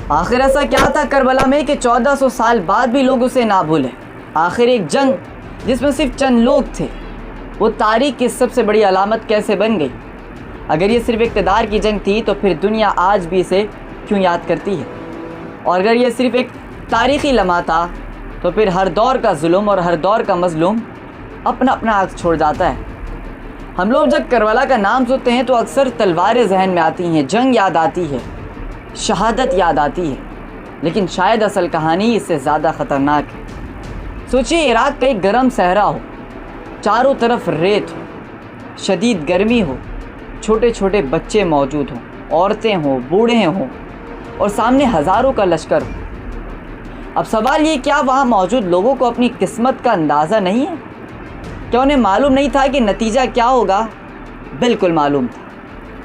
آخر ایسا کیا تھا کربلا میں کہ 1400 سال بعد بھی لوگ اسے نہ بھولے؟ آخر ایک جنگ جس میں صرف چند لوگ تھے، وہ تاریخ کی سب سے بڑی علامت کیسے بن گئی؟ اگر یہ صرف اقتدار کی جنگ تھی تو پھر دنیا آج بھی اسے کیوں یاد کرتی ہے؟ اور اگر یہ صرف ایک تاریخی لمحہ تھا تو پھر ہر دور کا ظلم اور ہر دور کا مظلوم اپنا اپنا عکس چھوڑ جاتا ہے۔ ہم لوگ جب کربلا کا نام سنتے ہیں تو اکثر تلواریں ذہن میں آتی ہیں، جنگ یاد آتی ہے، شہادت یاد آتی ہے، لیکن شاید اصل کہانی اس سے زیادہ خطرناک ہے۔ سوچیے عراق کا ایک گرم صحرا ہو، چاروں طرف ریت ہو، شدید گرمی ہو، چھوٹے چھوٹے بچے موجود ہوں، عورتیں ہوں، بوڑھے ہوں، اور سامنے ہزاروں کا لشکر ہو۔ اب سوال یہ، کیا وہاں موجود لوگوں کو اپنی قسمت کا اندازہ نہیں ہے؟ کیا انہیں معلوم نہیں تھا کہ نتیجہ کیا ہوگا؟ بالکل معلوم تھا،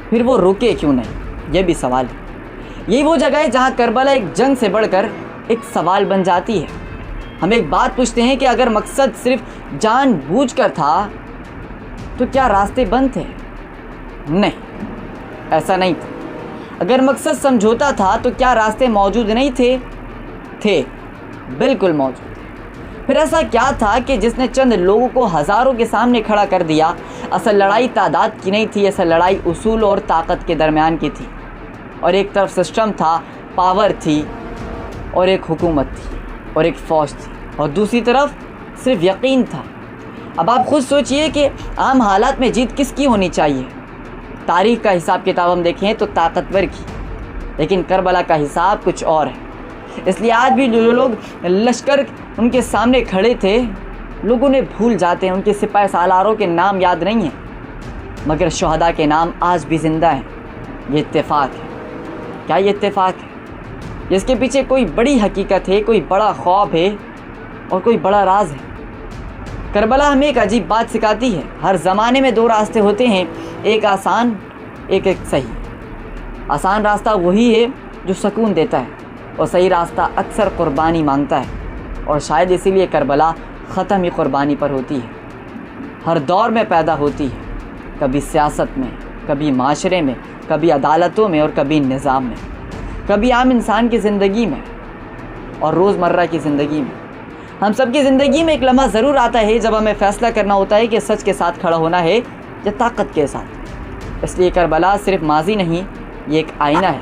پھر وہ رکے کیوں نہیں؟ یہ بھی سوال ہے۔ یہی وہ جگہ ہے جہاں کربلا ایک جنگ سے بڑھ کر ایک سوال بن جاتی ہے۔ ہم ایک بات پوچھتے ہیں کہ اگر مقصد صرف جان بوجھ کر تھا تو کیا راستے بند تھے؟ نہیں، ایسا نہیں تھا۔ اگر مقصد سمجھوتا تھا تو کیا راستے موجود نہیں تھے؟ تھے، بالکل موجود۔ پھر ایسا کیا تھا کہ جس نے چند لوگوں کو ہزاروں کے سامنے کھڑا کر دیا؟ اصل لڑائی تعداد کی نہیں تھی، اصل لڑائی اصول اور طاقت کے درمیان کی تھی۔ اور ایک طرف سسٹم تھا، پاور تھی، اور ایک حکومت تھی، اور ایک فوج تھی، اور دوسری طرف صرف یقین تھا۔ اب آپ خود سوچئے کہ عام حالات میں جیت کس کی ہونی چاہیے؟ تاریخ کا حساب کتاب ہم دیکھیں تو طاقتور کی، لیکن کربلا کا حساب کچھ اور ہے۔ اس لیے آج بھی جو لوگ لشکر ان کے سامنے کھڑے تھے، لوگ انہیں بھول جاتے ہیں، ان کے سپاہ سالاروں کے نام یاد نہیں ہیں، مگر شہداء کے نام آج بھی زندہ ہیں۔ یہ اتفاق ہے؟ کیا یہ اتفاق ہے؟ جس کے پیچھے کوئی بڑی حقیقت ہے، کوئی بڑا خواب ہے، اور کوئی بڑا راز ہے۔ کربلا ہمیں ایک عجیب بات سکھاتی ہے، ہر زمانے میں دو راستے ہوتے ہیں، ایک آسان، ایک صحیح۔ آسان راستہ وہی ہے جو سکون دیتا ہے، اور صحیح راستہ اکثر قربانی مانگتا ہے، اور شاید اسی لیے کربلا ختم ہی قربانی پر ہوتی ہے۔ ہر دور میں پیدا ہوتی ہے، کبھی سیاست میں، کبھی معاشرے میں، کبھی عدالتوں میں، اور کبھی نظام میں، کبھی عام انسان کی زندگی میں، اور روزمرہ کی زندگی میں۔ ہم سب کی زندگی میں ایک لمحہ ضرور آتا ہے جب ہمیں فیصلہ کرنا ہوتا ہے کہ سچ کے ساتھ کھڑا ہونا ہے یا طاقت کے ساتھ۔ اس لیے کربلا صرف ماضی نہیں، یہ ایک آئینہ ہے۔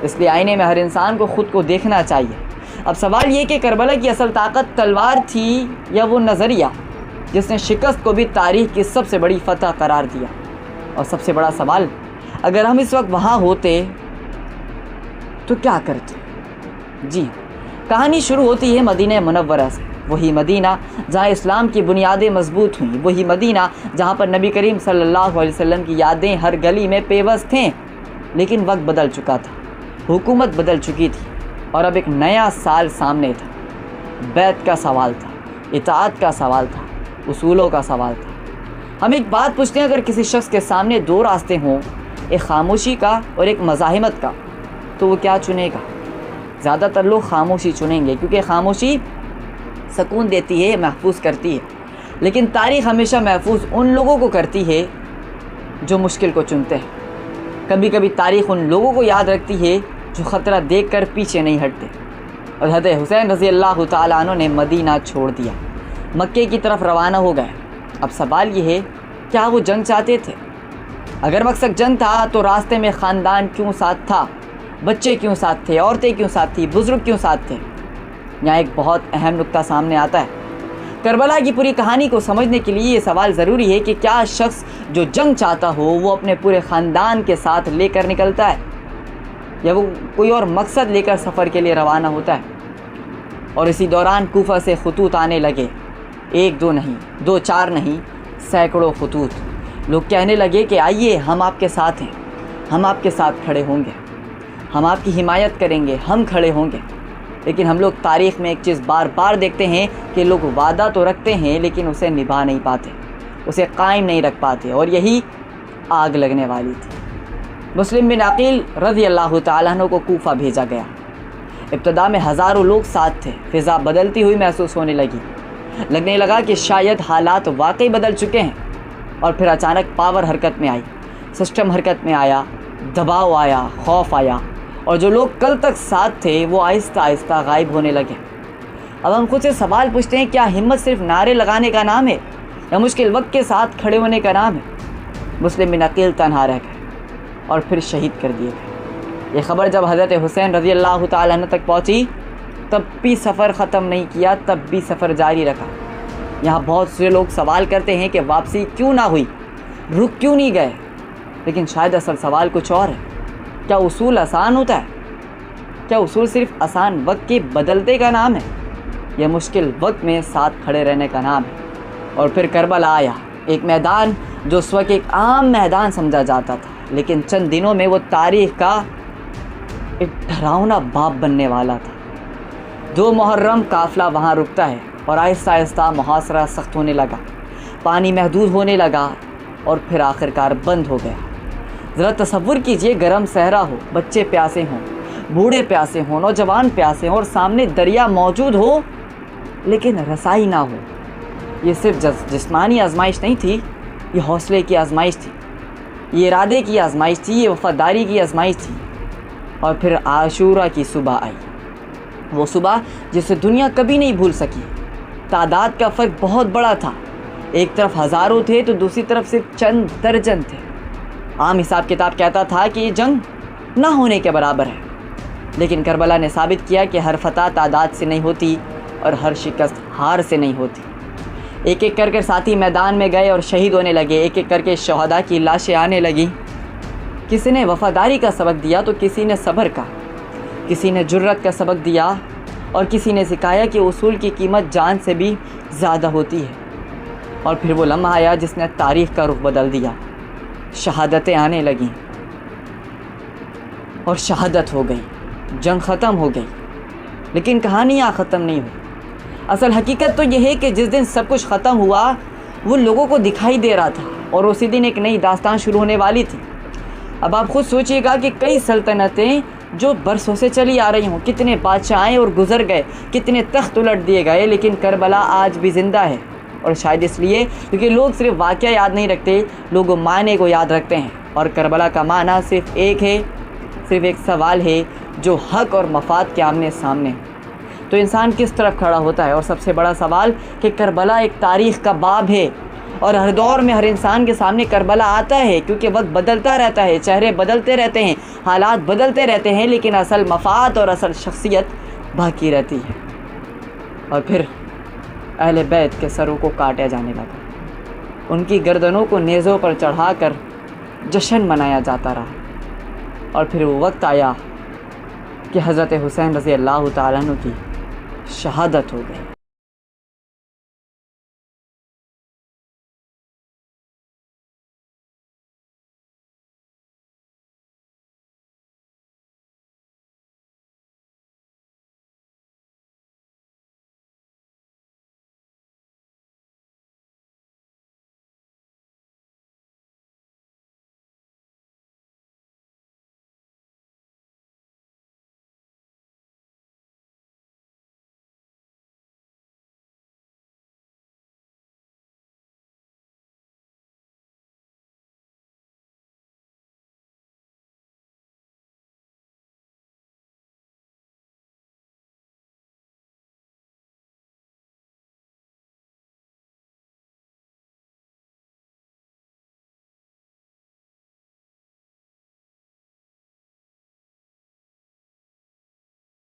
اس لیے آئینے میں ہر انسان کو خود کو دیکھنا چاہیے۔ اب سوال یہ کہ کربلا کی اصل طاقت تلوار تھی یا وہ نظریہ جس نے شکست کو بھی تاریخ کی سب سے بڑی فتح قرار دیا؟ اور سب سے بڑا سوال، اگر ہم اس وقت وہاں ہوتے تو کیا کرتے؟ جی، کہانی شروع ہوتی ہے مدینہ منورہ سے، وہی مدینہ جہاں اسلام کی بنیادیں مضبوط ہوئیں، وہی مدینہ جہاں پر نبی کریم صلی اللہ علیہ وسلم کی یادیں ہر گلی میں پیوست تھیں۔ لیکن وقت بدل چکا تھا، حکومت بدل چکی تھی، اور اب ایک نیا سال سامنے تھا۔ بیعت کا سوال تھا، اطاعت کا سوال تھا، اصولوں کا سوال تھا۔ ہم ایک بات پوچھتے ہیں، اگر کسی شخص کے سامنے دو راستے ہوں، ایک خاموشی کا اور ایک مزاحمت کا، تو وہ کیا چنے گا؟ زیادہ تر لوگ خاموشی چنیں گے، کیونکہ خاموشی سکون دیتی ہے، محفوظ کرتی ہے۔ لیکن تاریخ ہمیشہ محفوظ ان لوگوں کو کرتی ہے جو مشکل کو چنتے ہیں۔ کبھی کبھی تاریخ ان لوگوں کو یاد رکھتی ہے جو خطرہ دیکھ کر پیچھے نہیں ہٹتے۔ اور حضرت حسین رضی اللہ تعالیٰ عنہ نے مدینہ چھوڑ دیا، مکے کی طرف روانہ ہو گئے۔ اب سوال یہ ہے، کیا وہ جنگ چاہتے تھے؟ اگر مقصد جنگ تھا تو راستے میں خاندان کیوں ساتھ تھا؟ بچے کیوں ساتھ تھے؟ عورتیں کیوں ساتھ تھیں؟ بزرگ کیوں ساتھ تھے؟ یہاں ایک بہت اہم نقطہ سامنے آتا ہے۔ کربلا کی پوری کہانی کو سمجھنے کے لیے یہ سوال ضروری ہے کہ کیا شخص جو جنگ چاہتا ہو وہ اپنے پورے خاندان کے ساتھ لے کر نکلتا ہے، یا وہ کوئی اور مقصد لے کر سفر کے لیے روانہ ہوتا ہے؟ اور اسی دوران کوفہ سے خطوط آنے لگے، ایک دو نہیں، دو چار نہیں، سینکڑوں خطوط۔ لوگ کہنے لگے کہ آئیے، ہم آپ کے ساتھ ہیں، ہم آپ کے ساتھ کھڑے ہوں گے، ہم آپ کی حمایت کریں گے، ہم کھڑے ہوں گے۔ لیکن ہم لوگ تاریخ میں ایک چیز بار بار دیکھتے ہیں کہ لوگ وعدہ تو رکھتے ہیں لیکن اسے نبھا نہیں پاتے، اسے قائم نہیں رکھ پاتے، اور یہی آگ لگنے والی تھی۔ مسلم بن عقیل رضی اللہ تعالیٰ عنہ کو کوفہ بھیجا گیا۔ ابتدا میں ہزاروں لوگ ساتھ تھے، فضا بدلتی ہوئی محسوس ہونے لگی، لگنے لگا کہ شاید حالات واقعی بدل چکے ہیں۔ اور پھر اچانک پاور حرکت میں آئی، سسٹم حرکت میں آیا، دباؤ آیا، خوف آیا، اور جو لوگ کل تک ساتھ تھے وہ آہستہ آہستہ غائب ہونے لگے۔ اب ہم خود سے سوال پوچھتے ہیں، کیا ہمت صرف نعرے لگانے کا نام ہے یا مشکل وقت کے ساتھ کھڑے ہونے کا نام ہے؟ مسلم بن عقیل تنہا رہ گئے اور پھر شہید کر دیے گئے۔ یہ خبر جب حضرت حسین رضی اللہ تعالیٰ عنہ تک پہنچی تب بھی سفر ختم نہیں کیا، تب بھی سفر جاری رکھا۔ یہاں بہت سے لوگ سوال کرتے ہیں کہ واپسی کیوں نہ ہوئی، رک کیوں نہیں گئے، لیکن شاید اصل سوال کچھ اور ہے۔ کیا اصول آسان ہوتا ہے؟ کیا اصول صرف آسان وقت کے بدلتے کا نام ہے یا مشکل وقت میں ساتھ کھڑے رہنے کا نام ہے؟ اور پھر کربلا آیا، ایک میدان جو اس وقت ایک عام میدان سمجھا جاتا تھا، لیکن چند دنوں میں وہ تاریخ کا ایک ڈراؤنا باب بننے والا تھا۔ 2 محرم قافلہ وہاں رکتا ہے اور آہستہ آہستہ محاصرہ سخت ہونے لگا، پانی محدود ہونے لگا اور پھر آخرکار بند ہو گیا۔ ذرا تصور کیجئے، گرم صحرا ہو، بچے پیاسے ہوں، بوڑھے پیاسے ہوں، نوجوان پیاسے ہوں اور سامنے دریا موجود ہو لیکن رسائی نہ ہو۔ یہ صرف جسمانی آزمائش نہیں تھی، یہ حوصلے کی آزمائش تھی، یہ ارادے کی آزمائش تھی، یہ وفاداری کی آزمائش تھی۔ اور پھر عاشورہ کی صبح آئی، وہ صبح جسے دنیا کبھی نہیں بھول سکی۔ تعداد کا فرق بہت بڑا تھا، ایک طرف ہزاروں تھے تو دوسری طرف صرف چند درجن تھے۔ عام حساب کتاب کہتا تھا کہ یہ جنگ نہ ہونے کے برابر ہے، لیکن کربلا نے ثابت کیا کہ ہر فتح تعداد سے نہیں ہوتی اور ہر شکست ہار سے نہیں ہوتی۔ ایک ایک کر کے ساتھی میدان میں گئے اور شہید ہونے لگے، ایک ایک کر کے شہداء کی لاشیں آنے لگیں۔ کسی نے وفاداری کا سبق دیا تو کسی نے صبر کا، کسی نے جرت کا سبق دیا اور کسی نے سکھایا کہ اصول کی قیمت جان سے بھی زیادہ ہوتی ہے۔ اور پھر وہ لمحہ آیا جس نے تاریخ کا رخ بدل دیا، شہادتیں آنے لگیں اور شہادت ہو گئی، جنگ ختم ہو گئی، لیکن کہانیاں ختم نہیں ہوئی۔ اصل حقیقت تو یہ ہے کہ جس دن سب کچھ ختم ہوا وہ لوگوں کو دکھائی دے رہا تھا اور اسی دن ایک نئی داستان شروع ہونے والی تھی۔ اب آپ خود سوچئے گا کہ کئی سلطنتیں جو برسوں سے چلی آ رہی ہوں، کتنے بادشاہ آئے اور گزر گئے، کتنے تخت الٹ دیے گئے، لیکن کربلا آج بھی زندہ ہے۔ اور شاید اس لیے کیونکہ لوگ صرف واقعہ یاد نہیں رکھتے، لوگ معنی کو یاد رکھتے ہیں، اور کربلا کا معنی صرف ایک ہے، صرف ایک سوال ہے جو حق اور مفاد کے آمنے سامنے ہے۔ تو انسان کس طرف کھڑا ہوتا ہے؟ اور سب سے بڑا سوال کہ کربلا ایک تاریخ کا باب ہے اور ہر دور میں ہر انسان کے سامنے کربلا آتا ہے، کیونکہ وقت بدلتا رہتا ہے، چہرے بدلتے رہتے ہیں، حالات بدلتے رہتے ہیں، لیکن اصل مفاد اور اصل شخصیت باقی رہتی ہے۔ اور پھر اہل بیت کے سروں کو کاٹا جانے لگا، ان کی گردنوں کو نیزوں پر چڑھا کر جشن منایا جاتا رہا۔ اور پھر وہ وقت آیا کہ حضرت حسین رضی اللہ تعالیٰ عنہ کی شہادت ہو گئی۔